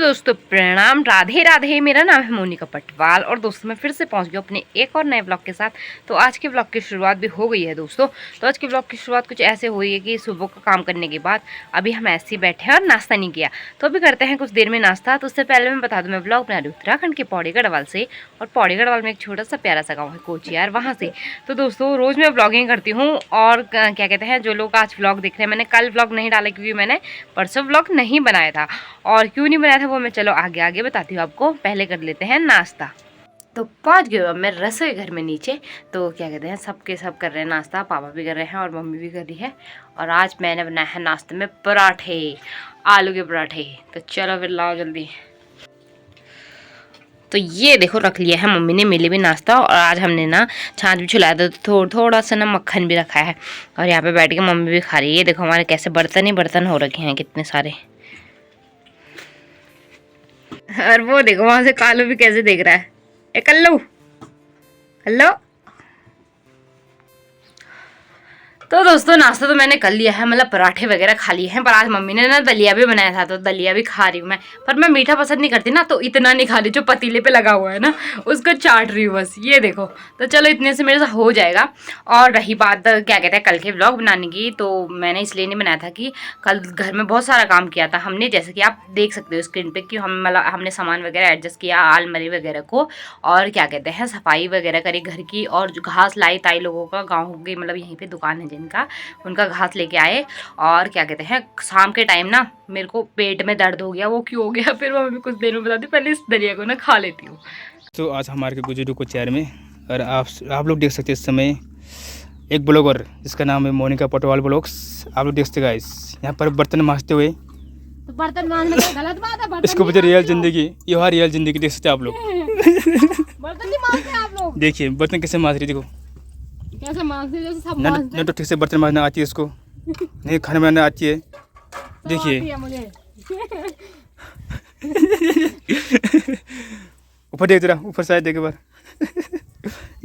दोस्तों प्रणाम, राधे राधे। मेरा नाम है मोनिका पटवाल और दोस्तों मैं फिर से पहुंच गई अपने एक और नए ब्लॉग के साथ। तो आज के ब्लॉग की शुरुआत भी हो गई है दोस्तों। तो आज के ब्लॉग की शुरुआत कुछ ऐसे हुई है कि सुबह का काम करने के बाद अभी हम ऐसे ही बैठे हैं और नाश्ता नहीं किया, तो अभी करते हैं कुछ देर में नाश्ता। तो उससे पहले मैं बता दूँ, मैं ब्लॉग बना रही हूँ उत्तराखंड के पौड़ी गढ़वाल से, और पौड़ी गढ़वाल में एक छोटा सा प्यारा सा गाँव है कोचियार, वहाँ से। तो दोस्तों रोज़ मैं ब्लॉगिंग करती हूँ और क्या कहते हैं, जो लोग आज ब्लॉग देख रहे हैं, मैंने कल ब्लॉग नहीं डाला क्योंकि मैंने परसों ब्लॉग नहीं बनाया था। और क्यों नहीं बनाया था वो मैं चलो आगे आगे बताती हूँ आपको। पहले कर लेते हैं नाश्ता। तो पहुँच गए अब मैं रसोई घर में नीचे। तो क्या कहते हैं, सबके सब कर रहे हैं नाश्ता, पापा भी कर रहे हैं और मम्मी भी कर रही है। और आज मैंने बनाया है नाश्ते में पराठे, आलू के पराठे। तो चलो फिर लाओ जल्दी। तो ये देखो रख लिया है मम्मी ने मेरे भी नाश्ता। और आज हमने ना छाछ भी छुलाया था, तो थोड़ा सा ना मक्खन भी रखा है। और यहाँ पे बैठ के मम्मी भी खा रही है। ये देखो हमारे कैसे बर्तन ही बर्तन हो रखे हैं, कितने सारे। और वो देखो वहां से कालू भी कैसे देख रहा है। ए कल्लू, हेलो। तो दोस्तों नाश्ता तो मैंने कर लिया है, मतलब पराठे वगैरह खा लिए हैं। पर आज मम्मी ने ना दलिया भी बनाया था, तो दलिया भी खा रही हूँ मैं। पर मैं मीठा पसंद नहीं करती ना, तो इतना नहीं खा रही, जो पतीले पे लगा हुआ है ना उसको चाट रही हूँ बस। ये देखो, तो चलो इतने से मेरे से हो जाएगा। और रही बात क्या कहते हैं कल के व्लॉग बनाने की, तो मैंने इसलिए नहीं बनाया था कि कल घर में बहुत सारा काम किया था हमने, जैसे कि आप देख सकते हो स्क्रीन पर कि हमने सामान वगैरह एडजस्ट किया, आलमारी वगैरह को, और क्या कहते हैं सफाई वगैरह करी घर की। और जो घास लाई ताई लोगों का गाँव की, मतलब यहीं पर दुकान है जिनका, उनका घास लेके आए। और क्या कहते हैं शाम के टाइम ना मेरे को पेट में दर्द हो गया, वो क्यों हो गया फिर मैं कुछ देर में बताती हूँ। पहले इस दलिया को ना खा लेती हूँ। तो आज हमारे गुजरू को चेयर में, और आप लोग देख सकते हैं इस समय एक ब्लॉगर जिसका नाम है मोनिका पटवाल ब्लॉग्स। आप लोग देख सकते गाइस, यहाँ पर बर्तन मांजते हुए। तो बर्तन मांजने का गलत बात है, इसको बोलते रियल जिंदगी, ये रियल जिंदगी देख सकते हैं आप लोग। बर्तन नहीं मांजते आप लोग। देखिए बर्तन कैसे मांज रही, देखो कैसे मांजते जैसे सब न तो ठीक से बर्तन मांजना आती है इसको, नहीं खाना बनाना आती है। देखिए ऊपर देख जरा, ऊपर साइड देख एक बार।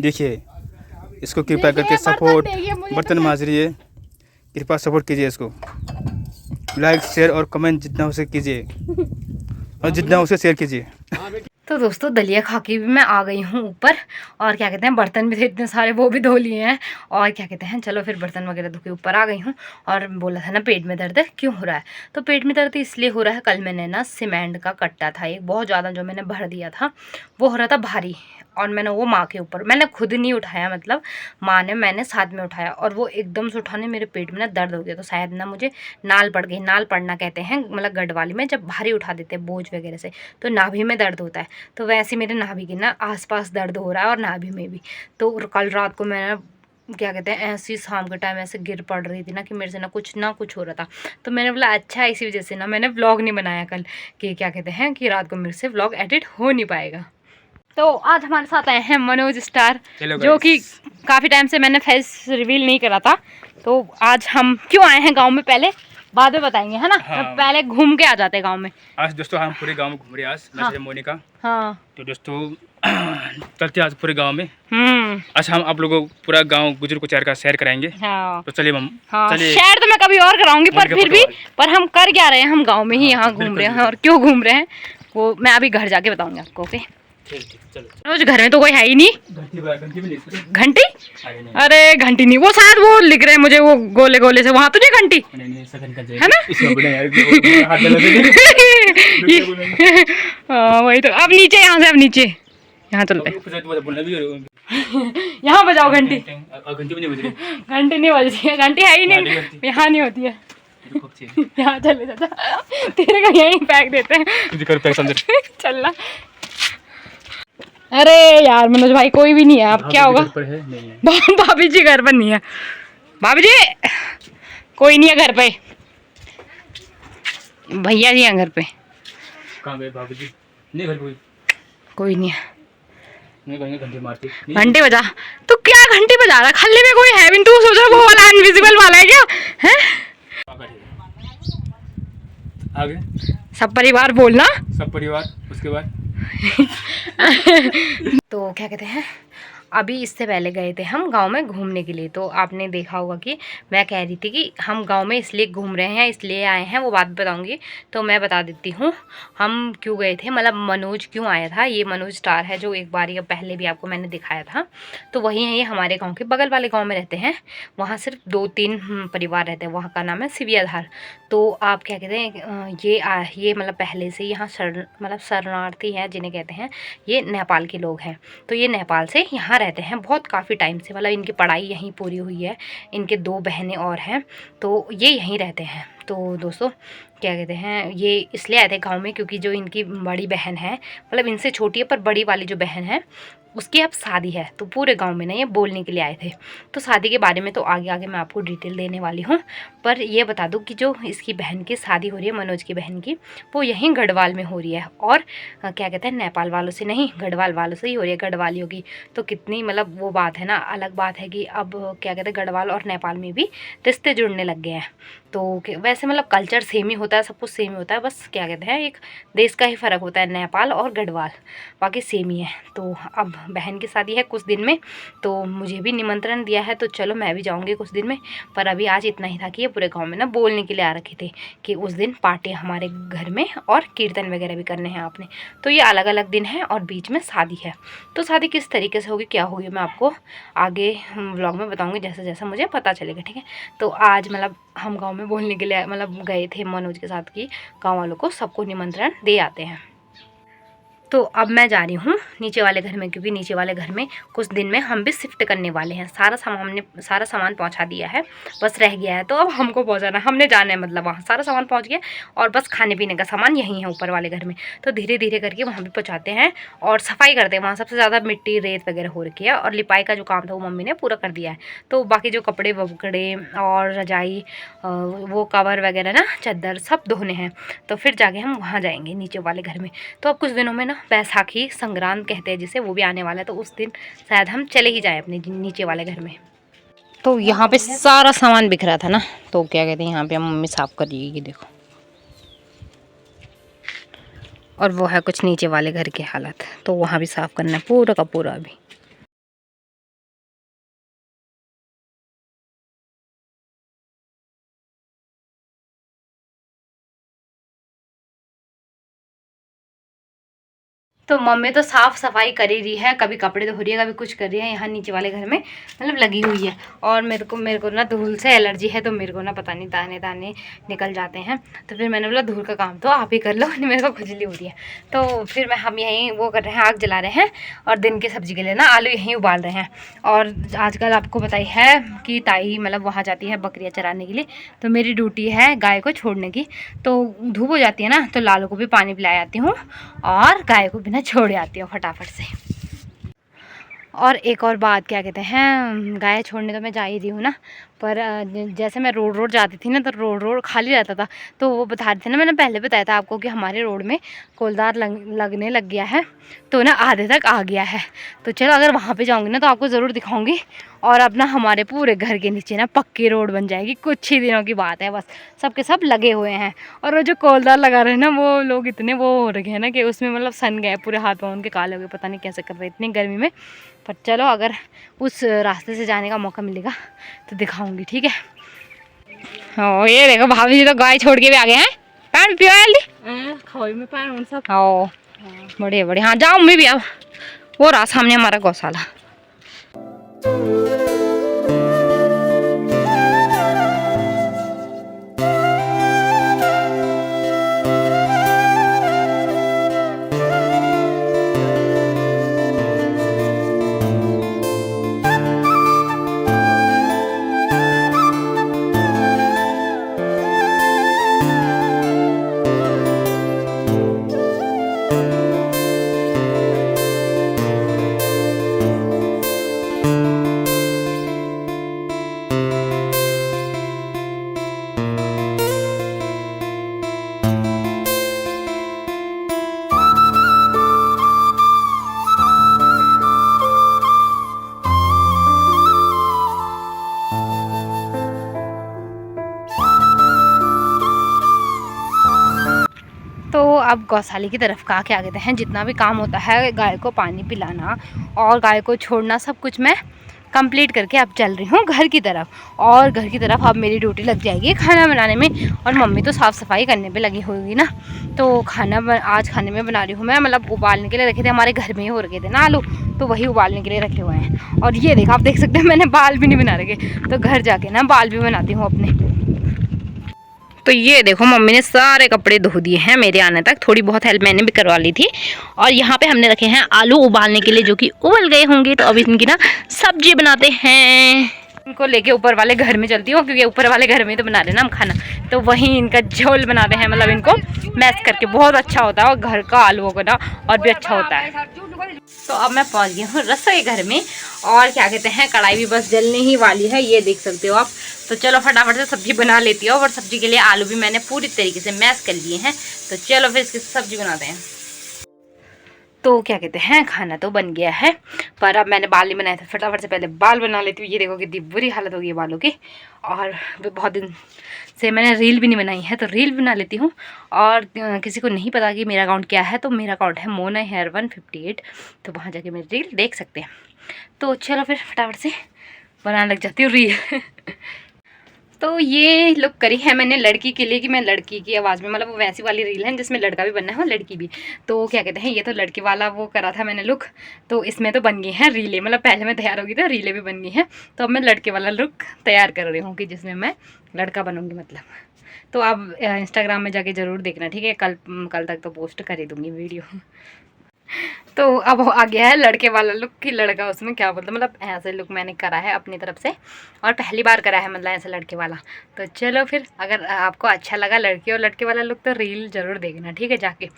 देखिए इसको कृपया करके सपोर्ट, बर्तन मांज रही है, कृपया सपोर्ट कीजिए इसको। लाइक शेयर और कमेंट जितना उसे कीजिए, और जितना उसे शेयर कीजिए। तो दोस्तों दलिया खा के भी मैं आ गई हूँ ऊपर। और क्या कहते हैं बर्तन भी थे इतने सारे, वो भी धो लिए हैं। और क्या कहते हैं चलो फिर बर्तन वगैरह धो के ऊपर आ गई हूँ। और बोला था ना पेट में दर्द क्यों हो रहा है, तो पेट में दर्द इसलिए हो रहा है, कल मैंने ना सीमेंट का कट्टा था एक बहुत ज़्यादा जो मैंने भर दिया था, वो हो रहा था भारी। और मैंने वो माँ के ऊपर, मैंने खुद नहीं उठाया, मतलब माँ ने मैंने साथ में उठाया, और वो एकदम से उठाने मेरे पेट में ना दर्द हो गया। तो शायद ना मुझे नाल पड़ गई, नाल पड़ना कहते हैं, मतलब गढ़वाली में जब भारी उठा देते हैं बोझ वगैरह से, तो नाभि में दर्द होता है। तो वैसे मेरे नाभि के ना आसपास दर्द हो रहा है और नाभि में भी। तो कल रात को मैंने क्या कहते हैं ऐसी शाम के टाइम ऐसे गिर पड़ रही थी ना कि मेरे से ना कुछ हो रहा था। तो मैंने बोला अच्छा इसी वजह से ना मैंने व्लॉग नहीं बनाया कल, कि क्या कहते हैं कि रात को मेरे से व्लॉग एडिट हो नहीं पाएगा। तो आज हमारे साथ आए हैं मनोज स्टार, जो कि काफ़ी टाइम से मैंने फेस रिवील नहीं करा था। तो आज हम क्यों आए हैं गांव में पहले बाद में बताएंगे, है ना। हाँ। तो पहले घूम के आ जाते हैं गांव में। आज दोस्तों हम पूरे गांव में घूम रहे हैं आज। हाँ। मोनिका। हाँ। तो दोस्तों चलते आज पूरे गांव में। आज हम आप लोगों को पूरा गांव गुजर को चेयर का सैर कराएंगे। हाँ। तो चलिए हम। हाँ। सैर तो मैं कभी और कराऊंगी, पर फिर भी हम कर क्या रहे हैं, हम गाँव में ही यहाँ घूम रहे हैं। और क्यों घूम रहे हैं वो मैं अभी घर जाके बताऊंगी आपको। ओके रोज घर में तो कोई है ही नहीं। घंटी? अरे घंटी नहीं, वो शायद वो लिख रहे हैं मुझे, वो गोले गोले से वहाँ तो नहीं घंटी है ना। वही तो। अब नीचे, यहाँ से अब नीचे, यहाँ चलते यहाँ बजाओ घंटी। घंटी नहीं बज रही है, घंटी है ही नहीं, यहाँ नहीं होती है। यहाँ चले जाता, तेरे का यहीं फेंक देते हैं। चलना। अरे यार मनोज भाई कोई भी नहीं है, अब क्या होगा। भाभी जी घर पर नहीं है, भाभी जी कोई नहीं है घर पे, भैया जी हैं घर पे। कहाँ गए भाभी जी? नहीं घर पे कोई नहीं है। घंटी मारती, घंटी बजा। तो क्या घंटी बजा रहा, खल्ले में कोई है भी? तू सोच रहा वो वाला इनविजिबल वाला है क्या है? आगे सब परिवार बोलना, सब परिवार। उसके बाद तो क्या कहते हैं अभी इससे पहले गए थे हम गांव में घूमने के लिए, तो आपने देखा होगा कि मैं कह रही थी कि हम गांव में इसलिए घूम रहे हैं, इसलिए आए हैं, वो बात बताऊंगी। तो मैं बता देती हूँ हम क्यों गए थे, मतलब मनोज क्यों आया था। ये मनोज स्टार है जो एक बार या पहले भी आपको मैंने दिखाया था। तो वही है, ये हमारे गाँव के बगल वाले गाँव में रहते हैं। वहाँ सिर्फ 2-3 परिवार रहते हैं। वहाँ का नाम है सिवियाधार। तो आप क्या कहते हैं, ये मतलब पहले से यहाँ मतलब शरणार्थी हैं जिन्हें कहते हैं, ये नेपाल के लोग हैं। तो ये नेपाल से यहाँ रहते हैं बहुत काफ़ी टाइम से, मतलब इनकी पढ़ाई यहीं पूरी हुई है। इनके 2 बहनें और हैं, तो ये यहीं रहते हैं। तो दोस्तों क्या कहते हैं, ये इसलिए आए थे गाँव में क्योंकि जो इनकी बड़ी बहन है, मतलब इनसे छोटी है पर बड़ी वाली जो बहन है उसकी अब शादी है। तो पूरे गांव में ना ये बोलने के लिए आए थे। तो शादी के बारे में तो आगे आगे मैं आपको डिटेल देने वाली हूँ, पर ये बता दूँ कि जो इसकी बहन की शादी हो रही है, मनोज की बहन की, वो यहीं गढ़वाल में हो रही है। और क्या कहते हैं, नेपाल वालों से नहीं, गढ़वाल वालों से ही हो रही है, गढ़वालियों की। तो कितनी मतलब वो बात है ना, अलग बात है कि अब क्या कहते हैं, गढ़वाल और नेपाल में भी रिश्ते जुड़ने लग गए हैं। तो वैसे मतलब कल्चर सेम ही होता है, सब कुछ सेम ही होता है, बस क्या कहते हैं एक देश का ही फ़र्क होता है, नेपाल और गढ़वाल, बाकी सेम ही है। तो अब बहन की शादी है कुछ दिन में, तो मुझे भी निमंत्रण दिया है, तो चलो मैं भी जाऊंगी कुछ दिन में। पर अभी आज इतना ही था कि ये पूरे गांव में ना बोलने के लिए आ रखे थे कि उस दिन पार्टी हमारे घर में और कीर्तन वगैरह भी करने हैं आपने। तो ये अलग अलग दिन है और बीच में शादी है। तो शादी किस तरीके से होगी, क्या होगी, मैं आपको आगे व्लॉग में बताऊँगी जैसे जैसे मुझे पता चलेगा, ठीक है। तो आज मतलब हम गाँव में बोलने के लिए मतलब गए थे मनोज के साथ, कि गाँव वालों को सबको निमंत्रण दे आते हैं। तो अब मैं जा रही हूँ नीचे वाले घर में, क्योंकि नीचे वाले घर में कुछ दिन में हम भी शिफ्ट करने वाले हैं। सारा सामान पहुँचा दिया है, बस रह गया है। तो अब हमको पहुँचाना, हमने जाना है, मतलब वहाँ सारा सामान पहुँच गया और बस खाने पीने का सामान यहीं है ऊपर वाले घर में। तो धीरे धीरे करके वहाँ भी पहुँचाते हैं और सफाई करते हैं। वहाँ सबसे ज़्यादा मिट्टी रेत वगैरह हो रखी है, और लिपाई का जो काम था वो मम्मी ने पूरा कर दिया है। तो बाकी जो कपड़े वपड़े और रजाई, वो कवर वगैरह ना, चादर सब धोने हैं। तो फिर जाके हम वहाँ जाएंगे नीचे वाले घर में। तो अब कुछ दिनों में ना बैसाखी संक्रांत कहते हैं जिसे, वो भी आने वाला है। तो उस दिन शायद हम चले ही जाए अपने नीचे वाले घर में। तो यहाँ पे सारा सामान बिखरा था ना, तो क्या कहते हैं, यहाँ पे मम्मी साफ कर रही है, देखो। और वो है कुछ नीचे वाले घर की हालत, तो वहाँ भी साफ करना है पूरा का पूरा अभी। तो मम्मी तो साफ़ सफाई कर ही रही है, कभी कपड़े धो रही है, कभी कुछ कर रही है। यहाँ नीचे वाले घर में मतलब लगी हुई है। और मेरे को ना धूल से एलर्जी है, तो मेरे को ना पता नहीं दाने दाने निकल जाते हैं। तो फिर मैंने बोला धूल का काम तो आप ही कर लो, मेरे को खुजली हो रही है। तो फिर हम यहीं वो कर रहे हैं, आग जला रहे हैं, और दिन की सब्ज़ी के लिए ना आलू यहीं उबाल रहे हैं। और आजकल आपको बताई है कि ताई मतलब वहाँ जाती है बकरियाँ चराने के लिए, तो मेरी ड्यूटी है गाय को छोड़ने की। तो धूप हो जाती है ना, तो लालू को भी पानी पिला आती हूँ और गाय को भी ना छोड़ आती हूँ फटाफट से। और एक और बात, क्या कहते हैं, गाय छोड़ने तो मैं जा ही रही हूँ ना, पर जैसे मैं रोड जाती थी ना, तो रोड खाली रहता था। तो वो बता रहे थे ना, मैंने पहले बताया था आपको कि हमारे रोड में कोलदार लगने लग गया है, तो ना आधे तक आ गया है। तो चलो अगर वहाँ पे जाऊँगी ना तो आपको ज़रूर दिखाऊँगी। और अब ना हमारे पूरे घर के नीचे ना पक्की रोड बन जाएगी, कुछ ही दिनों की बात है, बस सबके सब लगे हुए हैं। और वो जो कोलदार लगा रहे हैं ना, वो लोग इतने वो हो रखे हैं ना कि उसमें मतलब सन गए पूरे, हाथ पाँव उनके काले हो गए, पता नहीं कैसे कर रहे इतनी गर्मी में। पर चलो अगर उस रास्ते से जाने का मौका मिलेगा तो दिखाऊंगी, ठीक है। हाँ ये देखो भाभी जी तो गाय छोड़ के भी आ गए हैं। पान पियो जल्दी में पान सब। हाँ बढ़िया बढ़िया, हाँ जाओ मैं भी। अब वो रहा सामने हमारा गौशाला। अब गौशाले की तरफ का क्या कहते हैं, जितना भी काम होता है गाय को पानी पिलाना और गाय को छोड़ना, सब कुछ मैं कंप्लीट करके अब चल रही हूँ घर की तरफ। और घर की तरफ अब मेरी ड्यूटी लग जाएगी खाना बनाने में, और मम्मी तो साफ़ सफाई करने पे लगी होगी ना। तो आज खाने में बना रही हूँ मैं, मतलब उबालने के लिए रखे थे, हमारे घर में ही हो रखे थे ना आलू, तो वही उबालने के लिए रखे हुए हैं। और ये देखो, आप देख सकते हैं मैंने बाल भी नहीं बना रखे, तो घर जाके ना बाल भी बनाती हूँ अपने। तो ये देखो मम्मी ने सारे कपड़े धो दिए हैं मेरे आने तक, थोड़ी बहुत हेल्प मैंने भी करवा ली थी। और यहाँ पे हमने रखे हैं आलू उबालने के लिए, जो कि उबल गए होंगे, तो अभी इनकी ना सब्जी बनाते हैं। इनको लेके ऊपर वाले घर में चलती हूँ, क्योंकि ऊपर वाले घर में तो बना लेना हम खाना, तो वहीं इनका झोल बनाते हैं, मतलब इनको मैश करके, बहुत अच्छा होता है और घर का आलूओं का ना और भी अच्छा होता है। तो अब मैं पहुँच गई हूँ रसोई घर में, और क्या कहते हैं कढ़ाई भी बस जलने ही वाली है, ये देख सकते हो आप। तो चलो फटाफट से सब्जी बना लेती हूँ, और सब्जी के लिए आलू भी मैंने पूरी तरीके से मैश कर लिए हैं। तो चलो फिर इसकी सब्जी बनाते हैं। तो क्या कहते हैं खाना तो बन गया है, पर अब मैंने बाल नहीं बनाए थे, फटाफट से पहले बाल बना लेती हूँ। ये देखो कितनी बुरी हालत हो गई बालों की, और बहुत दिन से मैंने रील भी नहीं बनाई है, तो रील बना लेती हूँ। और किसी को नहीं पता कि मेरा अकाउंट क्या है, तो मेरा अकाउंट है मोना हेयर 158, तो वहाँ जाके मेरी रील देख सकते हैं। तो चलो फिर फटाफट से बनाने लग जाती हूँ रील। तो ये लुक करी है मैंने लड़की के लिए, कि मैं लड़की की आवाज़ में, मतलब वो वैसी वाली रील है जिसमें लड़का भी बनना है और लड़की भी। तो क्या कहते हैं, ये तो लड़की वाला वो करा था मैंने लुक, तो इसमें तो बन गई हैं रीलें, मतलब पहले मैं तैयार होगी तो रीलें भी बन गई हैं। तो अब मैं लड़के वाला लुक तैयार कर रही हूँ, कि जिसमें मैं लड़का बनूँगी मतलब। तो अब इंस्टाग्राम में जाके ज़रूर देखना, ठीक है, कल तक तो पोस्ट कर ही दूँगी वीडियो। तो अब आ गया है लड़के वाला लुक, कि लड़का उसमें क्या बोलता, मतलब ऐसे लुक मैंने करा है अपनी तरफ से, और पहली बार करा है मतलब ऐसे लड़के वाला। तो चलो फिर, अगर आपको अच्छा लगा लड़की और लड़के वाला लुक, तो रील ज़रूर देखना, ठीक है, जाके।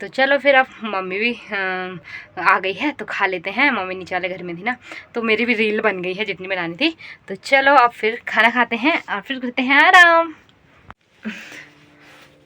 तो चलो फिर, अब मम्मी भी आ गई है, तो खा लेते हैं। मम्मी नीचे वाले घर में थी ना, तो मेरी भी रील बन गई है जितनी बनानी थी। तो चलो अब फिर खाना खाते हैं और फिर करते हैं आराम।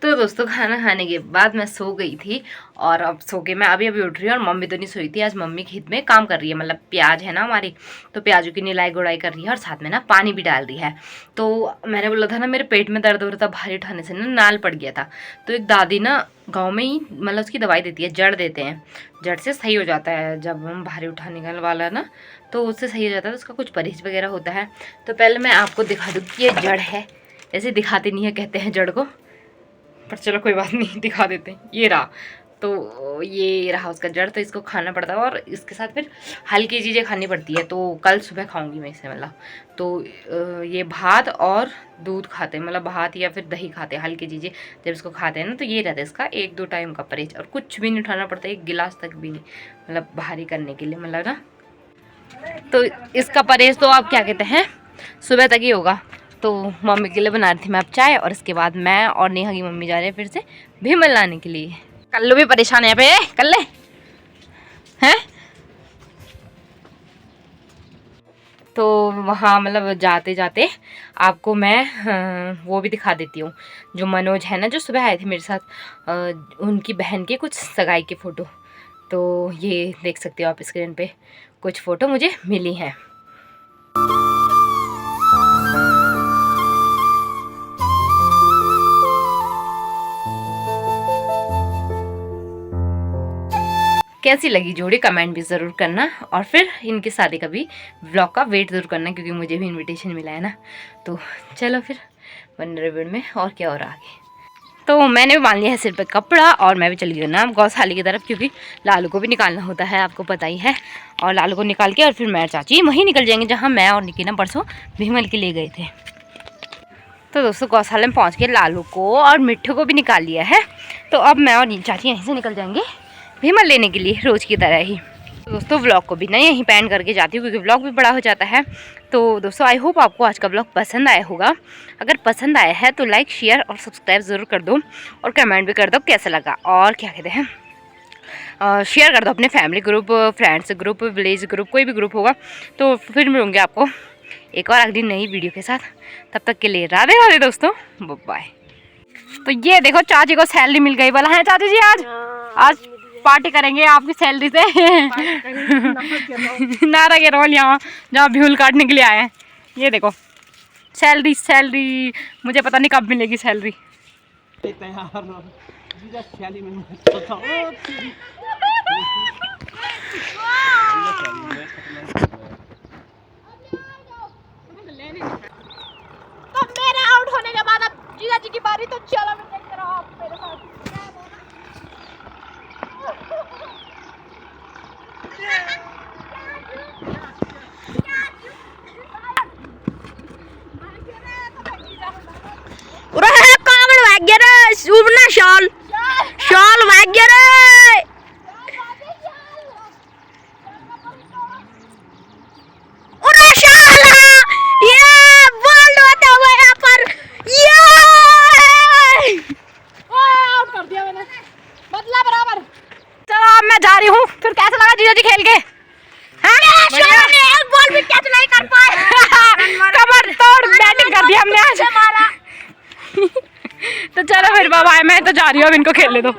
तो दोस्तों खाना खाने के बाद मैं सो गई थी, और अब सो के मैं अभी उठ रही हूँ। और मम्मी तो नहीं सोई थी, आज मम्मी खेत में काम कर रही है, मतलब प्याज है ना हमारी, तो प्याजों की निलाई गुड़ाई कर रही है, और साथ में ना पानी भी डाल रही है। तो मैंने बोला था ना मेरे पेट में दर्द हो रहा था, भारी उठाने से ना नाल पड़ गया था। तो एक दादी ना गाँव में ही मतलब उसकी दवाई देती है, जड़ देते हैं, जड़ से सही हो जाता है जब हम भारी उठाने वाला ना, तो उससे सही हो जाता है। तो उसका कुछ परहेज वगैरह होता है। तो पहले मैं आपको दिखा दूँ कि ये जड़ है, ऐसे दिखाते नहीं है, कहते हैं जड़ को, पर चलो कोई बात नहीं, दिखा देते हैं। ये रहा, तो ये रहा उसका जड़, तो इसको खाना पड़ता है, और इसके साथ फिर हल्की चीज़ें खानी पड़ती है। तो कल सुबह खाऊंगी मैं इसे, मतलब तो ये भात और दूध खाते हैं, मतलब भात या फिर दही खाते हैं, हल्की चीज़ें जब इसको खाते हैं ना, तो ये रहता है इसका 1-2 टाइम का परहेज, और कुछ भी नहीं उठाना पड़ता, 1 गिलास तक भी नहीं, मतलब भारी करने के लिए, मतलब ना। तो इसका परहेज तो आप क्या कहते हैं सुबह तक ही होगा। तो मम्मी के लिए बना रही थी मैं अब चाय, और इसके बाद मैं और नेहा की मम्मी जा रहे हैं फिर से भीमल लाने के लिए। कल्लू भी परेशान है पे, कल्ले हैं। तो वहाँ मतलब जाते जाते आपको मैं वो भी दिखा देती हूँ, जो मनोज है ना, जो सुबह आए थे मेरे साथ, उनकी बहन के कुछ सगाई के फ़ोटो। तो ये देख सकते हो आप स्क्रीन पे, कुछ फ़ोटो मुझे मिली हैं। कैसी लगी जोड़ी कमेंट भी ज़रूर करना, और फिर इनकी शादी का भी व्लॉग का वेट ज़रूर करना, क्योंकि मुझे भी इनविटेशन मिला है ना। तो चलो फिर बन रहे में, और क्या हो रहा आगे। तो मैंने भी बांध लिया है सिर पे कपड़ा, और मैं भी चली गई ना गौशाले की तरफ, क्योंकि लालू को भी निकालना होता है, आपको पता ही है। और लालू को निकाल के और फिर मैं चाची वहीं निकल जाएंगे जहाँ मैं और निकी ना परसों भीमल के लिए गए थे। तो दोस्तों गौशाले में पहुँच के लालू को और मिट्ठू को भी निकाल लिया है। तो अब मैं और चाची यहीं से निकल जाएंगे भीमल लेने के लिए, रोज़ की तरह ही। तो दोस्तों व्लॉग को भी ना यहीं पैन करके जाती हूँ, क्योंकि व्लॉग भी बड़ा हो जाता है। तो दोस्तों आई होप आपको आज का व्लॉग पसंद आया होगा। अगर पसंद आया है तो लाइक शेयर और सब्सक्राइब ज़रूर कर दो, और कमेंट भी कर दो कैसा लगा, और क्या कहते हैं शेयर कर दो अपने family group, friends group, village group, कोई भी ग्रुप होगा। तो फिर मिलूँगी आपको एक और अगली नई वीडियो के साथ। तब तक के लिए राधे राधे दोस्तों, बाय। तो ये देखो चाची को सैलरी मिल गई, बोला है चाची जी आज पार्टी करेंगे आपकी सैलरी से। नारा के रोल यहाँ जहाँ भील काटने के लिए आए हैं। ये देखो सैलरी, मुझे पता नहीं कब मिलेगी सैलरी। तो मेरे आउट होने के बाद अब जीजा जी की बारी, तो चलो मैं देखते रहो आप मेरे साथ। शाल शाल भाग्य रे, उरा शाल ये वर्ल्ड होता हुआ यहाँ पर, ये आउट कर दिया मैंने, बदला बराबर। चलो अब मैं जा रही हूँ, फिर कैसा लगा जीजा जी खेल के? एक बॉल भी कैच नहीं कर पाए, कमर तोड़ बैटिंग कर दी हमने आज। तो चलो फिर बाय, मैं तो जा रही हूँ, अब इनको खेलने दो।